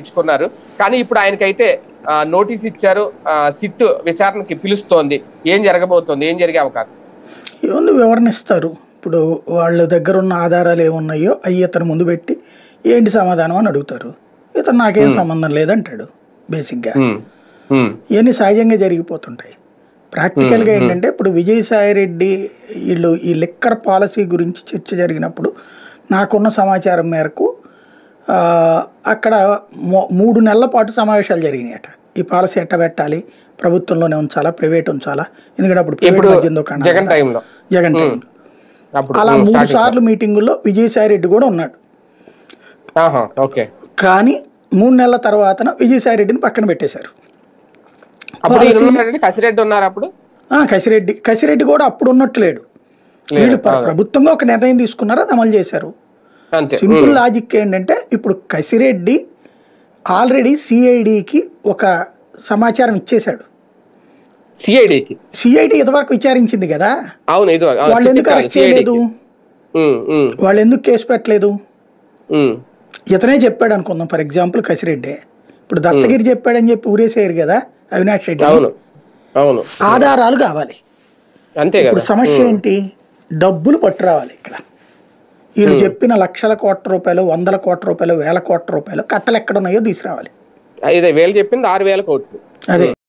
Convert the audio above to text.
ఇచ్చుకున్నారు. కానీ ఇప్పుడు ఆయనకైతే నోటీస్ ఇచ్చారు, సిట్ విచారణకి పిలుస్తోంది. ఏం జరగబోతోంది, ఏం జరిగే అవకాశం? ఏముంది, వివరణ ఇస్తారు. ఇప్పుడు వాళ్ళ దగ్గర ఉన్న ఆధారాలు ఏమున్నాయో అవి ఇతను ముందు పెట్టి ఏంటి సమాధానం అని అడుగుతారు. ఇతను నాకేం సంబంధం లేదంటాడు. బేసిక్గా ఇవన్నీ సహజంగా జరిగిపోతుంటాయి. ప్రాక్టికల్గా ఏంటంటే ఇప్పుడు విజయసాయిరెడ్డి వీళ్ళు ఈ లిక్కర్ పాలసీ గురించి చర్చ జరిగినప్పుడు నాకున్న సమాచారం మేరకు అక్కడ 3 నెలల పాటు సమావేశాలు జరిగినాయట. ఈ పాలసీ ఎట్ట పెట్టాలి, ప్రభుత్వంలోనే ఉంచాలా, ప్రైవేట్ ఉంచాలా, ఎందుకంటే అప్పుడు ప్రైవేట్ మధ్య జగన్ టైంలో అలా 3 సార్లు మీటింగుల్లో విజయసాయిరెడ్డి కూడా ఉన్నాడు. కానీ 3 నెలల తర్వాత విజయసాయిరెడ్డిని పక్కన పెట్టేశారు. కసిరెడ్డి కూడా అప్పుడు ఉన్నట్టు లేడు. వీళ్ళు ప్రభుత్వంగా ఒక నిర్ణయం తీసుకున్నారు, అది అమలు చేశారు. సింపుల్ లాజిక్ ఏంటంటే ఇప్పుడు కసిరెడ్డి ఆల్రెడీ సిఐడికి ఒక సమాచారం ఇచ్చేశాడు. సిఐడి ఇంతవరకు విచారించింది కదా, వాళ్ళు ఎందుకు అరెస్ట్ చేయలేదు, వాళ్ళు ఎందుకు కేసు పెట్టలేదు? ఇతనే చెప్పాడు అనుకుందాం, ఫర్ ఎగ్జాంపుల్ కసిరెడ్డి. ఇప్పుడు దస్తగిరి చెప్పాడని చెప్పి ఊరేసేయరు కదా అవినాష్ రెడ్డి. ఆధారాలు కావాలి. ఇప్పుడు సమస్య ఏంటి, డబ్బులు పట్టురావాలి. ఇక్కడ వీళ్ళు చెప్పిన లక్షల కోట్ల రూపాయలు, 100 కోట్ల రూపాయలు, 1000 కోట్ల రూపాయలు కట్టలు ఎక్కడ ఉన్నాయో తీసుకురావాలి. 5,000 చెప్పింది 6,000 కోట్లు. అదే